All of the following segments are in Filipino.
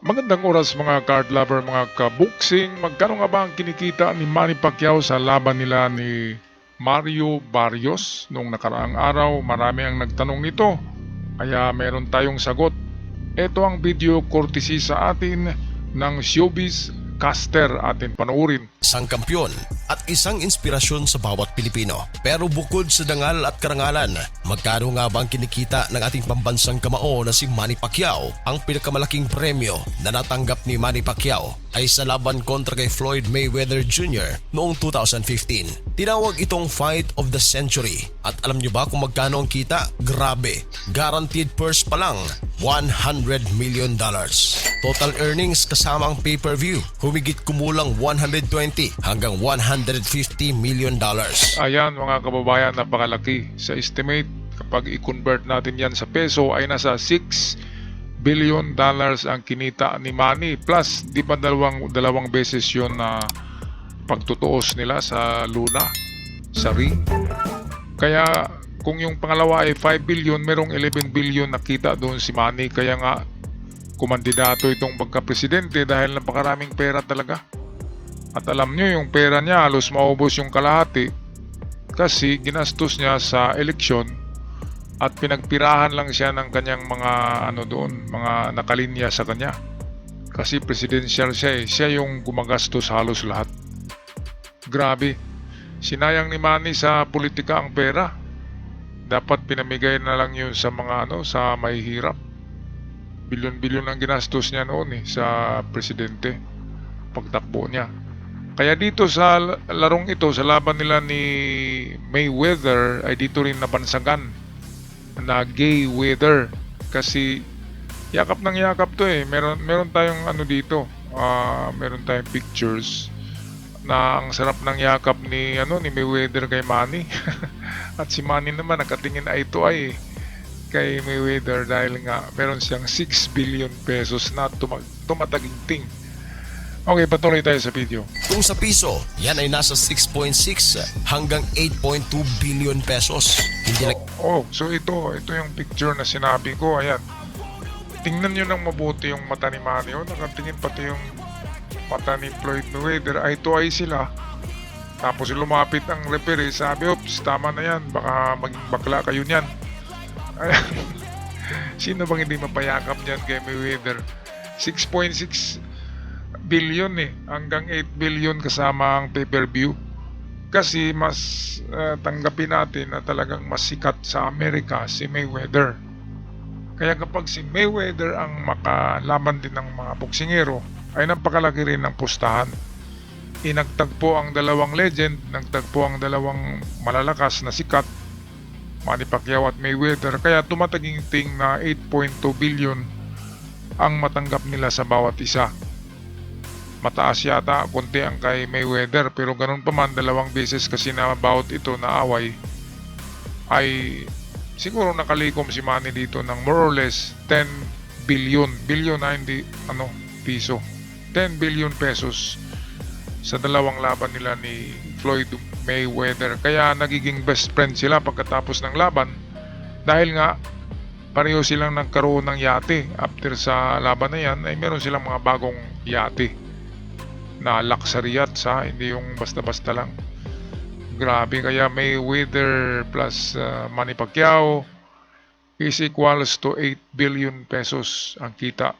Magandang oras mga card lover, mga kabuksing. Magkano nga ba ang kinikita ni Manny Pacquiao sa laban nila ni Mario Barrios noong nakaraang araw? Marami ang nagtanong nito, kaya meron tayong sagot. Ito ang video courtesy sa atin ng Showbiz Caster, atin panoorin. Isang kampyon at isang inspirasyon sa bawat Pilipino. Pero bukod sa dangal at karangalan, magkano nga ba ang kinikita ng ating pambansang kamao na si Manny Pacquiao? Ang pinakamalaking premyo na natanggap ni Manny Pacquiao ay sa laban kontra kay Floyd Mayweather Jr. noong 2015. Tinawag itong Fight of the Century. At alam niyo ba kung magkano ang kita? Grabe! Guaranteed purse pa lang, $100 million. Total earnings kasama ang pay-per-view, humigit kumulang 120 hanggang $150 million. Ayan mga kababayan, napakalaki. Sa estimate, kapag i-convert natin yan sa peso ay nasa $6 billion ang kinita ni Manny. Plus, di ba dalawang beses yun na pagtutuos nila sa Luna, sa ring. Kaya kung yung pangalawa ay 5 billion, merong 11 billion nakita doon si Manny. Kaya nga kumandidato itong pagka-presidente dahil napakaraming pera talaga. At alam nyo, yung pera niya halos maubos yung kalahati kasi ginastos niya sa eleksyon at pinagpirahan lang siya ng kanyang mga mga nakalinya sa kanya. Kasi presidential siya eh. Siya yung gumagastos halos lahat. Grabe. Sinayang ni Manny sa politika ang pera. Dapat pinamigay na lang yun sa mga sa mahihirap. Bilyon-bilyon ang ginastos niya noon sa presidente pagtakbo niya. Kaya dito sa larong ito, sa laban nila ni Mayweather, ay dito rin nabansagan na gay weather. Kasi yakap ng yakap to eh. Meron tayong dito, meron tayong pictures na ang sarap ng yakap ni Mayweather kay Manny. At si Manny naman nakatingin eye to eye kay Mayweather dahil nga meron siyang 6 billion pesos na tumataginting. Okay, patuloy tayo sa video. Kung sa piso, yan ay nasa 6.6 hanggang 8.2 billion pesos. Hindi So ito yung picture na sinabi ko. Ayan. Tingnan nyo ng mabuti yung mata ni Manny. Nakatingin pati yung mata ni Floyd Mayweather. Eye to eye sila. Tapos lumapit ang referee. Sabi, oops, tama na yan. Baka maging bakla kayo niyan. Ayan. Sino bang hindi mapayakap niyan kay Mayweather? 6.6 billion hanggang 8 billion kasama ang pay-per-view. Kasi mas tanggapin natin na talagang mas sikat sa Amerika si Mayweather. Kaya kapag si Mayweather ang makalaban din ng mga boksingero, ay napakalaki rin ng pustahan. Inagtagpo ang dalawang legend, nagtagpo ang dalawang malalakas na sikat, Manny Pacquiao at Mayweather. Kaya tumataginting na 8.2 billion ang matanggap nila sa bawat isa. Mataas yata, konti ang kay Mayweather, pero ganun pa man, dalawang beses kasi na bawat ito na away ay siguro nakalikom si Manny dito ng more or less 10 billion na hindi piso, 10 billion pesos sa dalawang laban nila ni Floyd Mayweather. Kaya nagiging best friend sila pagkatapos ng laban dahil nga pareho silang nagkaroon ng yate. After sa laban na yan ay meron silang mga bagong yate na luxury yachts, hindi yung basta-basta lang. Grabe. Kaya Mayweather plus Manny Pacquiao is equals to 8 billion pesos ang kita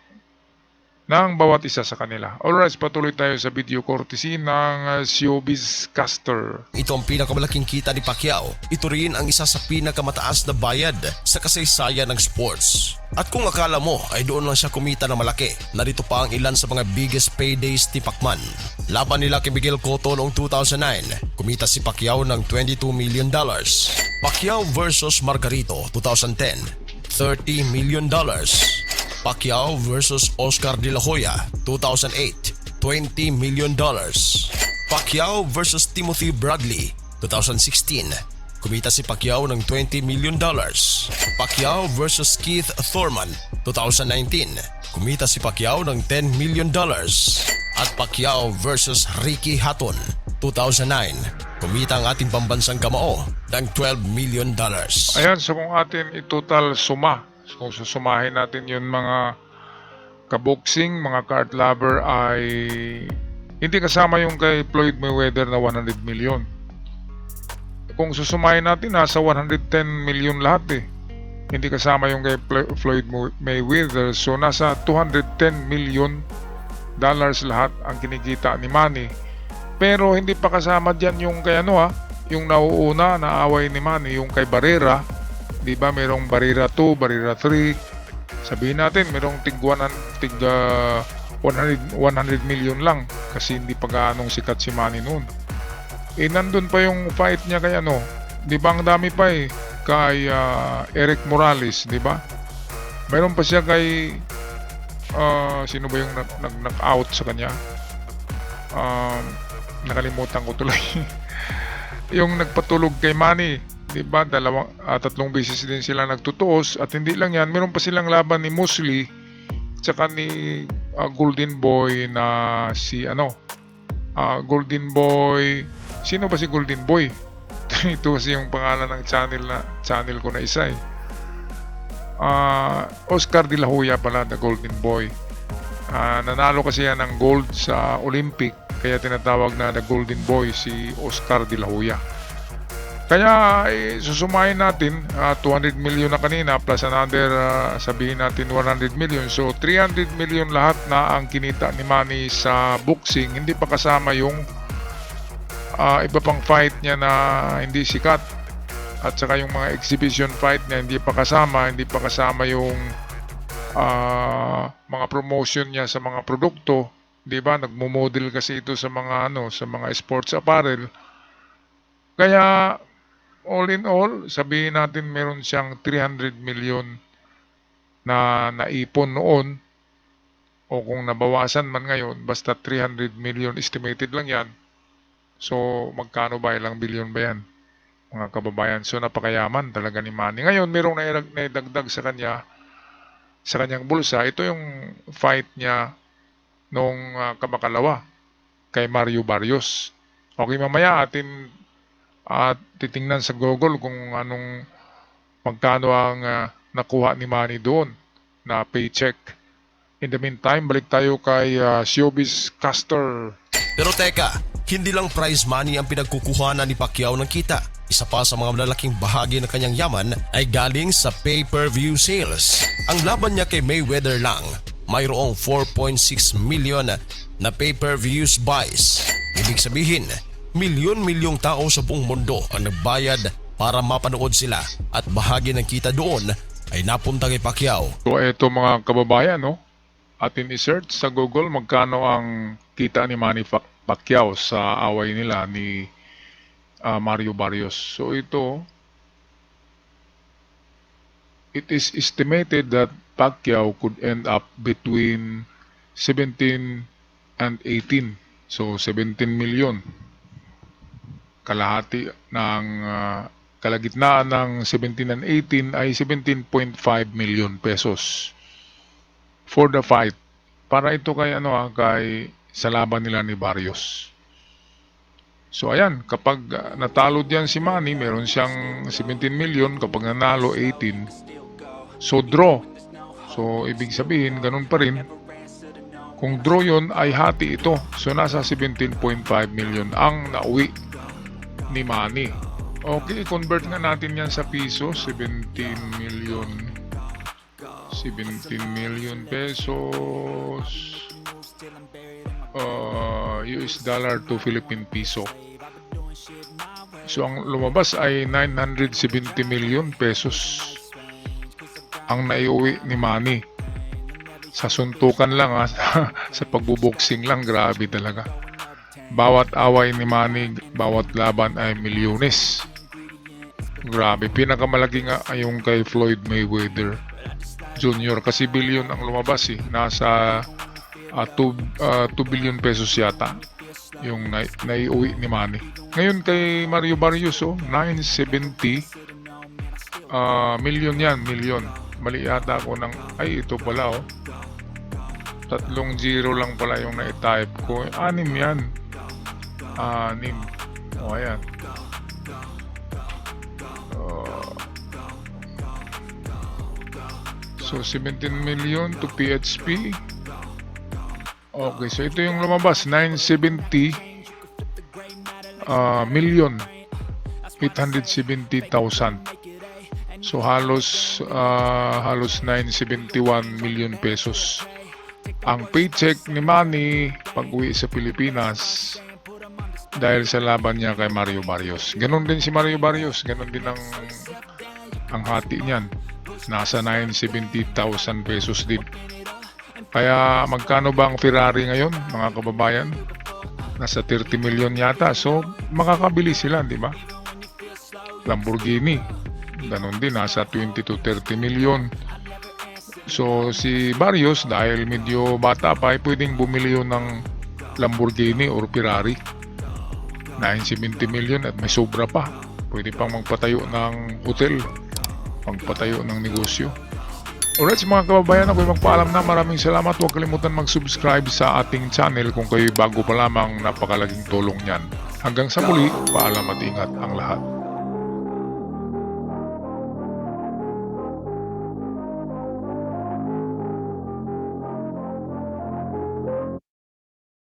ng bawat isa sa kanila. Alright, patuloy tayo sa video courtesy ng Showbiz Caster. Ito ang pinakamalaking kita ni Pacquiao. Ito rin ang isa sa pinakamataas na bayad sa kasaysayan ng sports. At kung akala mo ay doon lang siya kumita na malaki, narito pa ang ilan sa mga biggest paydays ni Pacman. Laban nila kay Miguel Cotto noong 2009, kumita si Pacquiao ng $22 million. Pacquiao versus Margarito 2010, $30 million. Pacquiao versus Oscar De La Hoya 2008, $20 million. Pacquiao versus Timothy Bradley 2016, kumita si Pacquiao ng $20 million. Pacquiao versus Keith Thurman 2019, kumita si Pacquiao ng $10 million. At Pacquiao versus Ricky Hatton 2009, kumita ang ating pambansang kamao ng $12 million. Ayan, so kung atin itotal suma, kung susumahin natin yun mga kaboxing, mga card lover ay hindi kasama yung kay Floyd Mayweather na 100 million. Kung susumayin natin, nasa 110 million lahat eh. Hindi kasama yung kay Floyd Mayweather. So nasa 210 million dollars lahat ang kinikita ni Manny. Pero hindi pa kasama dyan yung kay yung nauuna na away ni Manny, yung kay Barrera. Di ba merong Barrera 2, Barrera 3. Sabihin natin merong tig 100 million lang kasi hindi pa gaanong sikat si Manny noon. Nandun pa yung fight niya kay di ba ang dami pa eh, kay Eric Morales, di ba? Meron pa siya kay sino ba yung knock-out sa kanya? Nakalimutan ko tuloy. Yung nagpatulog kay Manny, di ba? Tatlong beses din sila nagtutuos at hindi lang yan, meron pa silang laban ni Mosley tsaka ni Golden Boy na si Golden Boy. Sino ba si Golden Boy? Ito kasi yung pangalan ng channel ko na isa eh. Oscar De La Hoya pala, the Golden Boy. Nanalo kasi yan ng gold sa Olympic, kaya tinatawag na the Golden Boy si Oscar De La Hoya. Kaya susumahin natin 200 million na kanina plus another sabihin natin 100 million. So 300 million lahat na ang kinita ni Manny sa boxing. Hindi pa kasama yung iba pang fight niya na hindi sikat. At saka yung mga exhibition fight niya hindi pa kasama yung mga promotion niya sa mga produkto. 'Di ba? Nagmo-model kasi ito sa mga sa mga sports apparel. Kaya all in all, sabihin natin meron siyang 300 million na naipon noon, o kung nabawasan man ngayon, basta 300 million estimated lang yan. So magkano ba, ilang billion ba yan, mga kababayan? So napakayaman talaga ni Manny. Ngayon merong naidagdag sa kanyang bulsa. Ito yung fight niya nung kamakalawa kay Mario Barrios. Okay, mamaya atin titingnan sa Google kung magkano ang nakuha ni Manny doon na paycheck. In the meantime, balik tayo kay Showbiz Caster. Pero teka, hindi lang prize money ang pinagkukuhanan ni Pacquiao ng kita. Isa pa sa mga malalaking bahagi ng kanyang yaman ay galing sa pay-per-view sales. Ang laban niya kay Mayweather lang, mayroong 4.6 million na pay-per-views buys. Ibig sabihin, milyon-milyong tao sa buong mundo ang nagbayad para mapanood sila at bahagi ng kita doon ay napunta kay Pacquiao. So eto mga kababayan, atin i-search sa Google magkano ang kita ni Manny Pacquiao sa away nila ni Mario Barrios. So it is estimated that Pacquiao could end up between 17 and 18. So 17 million. Kalahati ng kalagitnaan ng 17 and 18 ay 17.5 million pesos for the fight. Para ito kay kay sa laban nila ni Barrios. So ayan, kapag natalo diyan si Manny, meron siyang 17 million, kapag nanalo 18. So draw. So ibig sabihin ganun pa rin. Kung draw yun ay hati ito. So nasa 17.5 million ang nauwi ni Manny. Okay, convert nga natin yan sa piso. 17 million pesos US dollar to Philippine peso. So ang lumabas ay 970 million pesos ang naiuwi ni Manny sa suntukan lang sa pagbuboxing lang. Grabe talaga. Bawat away ni Manny, bawat laban ay milyones. Grabe. Pinakamalaki nga ay yung kay Floyd Mayweather Jr. kasi billion ang lumabas nasa 2 billion pesos yata yung naiuwi ni Manny. Ngayon kay Mario Barrios 970 million yan, million. Mali yata ako ay ito pala 3 zero lang pala yung na-type ko. 6 yan. 6. Ayan. So 17 million to PHP. Okay, so ito yung lumabas, 970 million, 870,000. So halos 971 million pesos. Ang paycheck ni Manny pag-uwi sa Pilipinas dahil sa laban niya kay Mario Barrios. Ganon din si Mario Barrios, ganon din ang hati niyan. Nasa 970,000 pesos din. Kaya magkano ba ang Ferrari ngayon, mga kababayan? Nasa 30 million yata. So makakabili sila, di ba? Lamborghini, ganon din, nasa 20 to 30 million. So si Barrios, dahil medyo bata pa, ay pwedeng bumili yun ng Lamborghini or Ferrari. 970 million at may sobra pa. Pwede pang magpatayo ng hotel, magpatayo ng negosyo. Alright, mga kababayan, ako'y magpaalam na. Maraming salamat. Huwag kalimutan mag-subscribe sa ating channel kung kayo'y bago pa lamang. Napakalaging tulong niyan. Hanggang sa muli, paalam at ingat ang lahat.